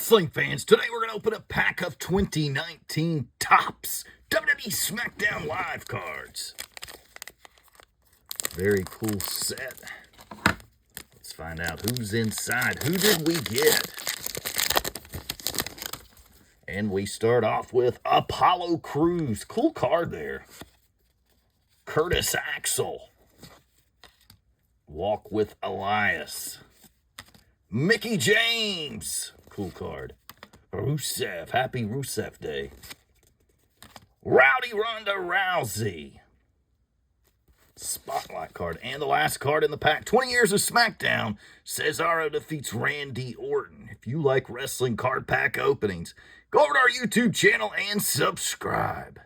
wrestling fans, today we're going to open a pack of 2019 Topps WWE Smackdown live cards. Very cool set. Let's find out who's inside. Who did we get? And we start off with Apollo Crews. Cool card there. Curtis Axel. Walk with Elias. Mickey James. Cool card. Rusev. Happy Rusev Day. Rowdy Ronda Rousey. Spotlight card. And the last card in the pack. 20 years of SmackDown. Cesaro defeats Randy Orton. If you like wrestling card pack openings, go over to our YouTube channel and subscribe.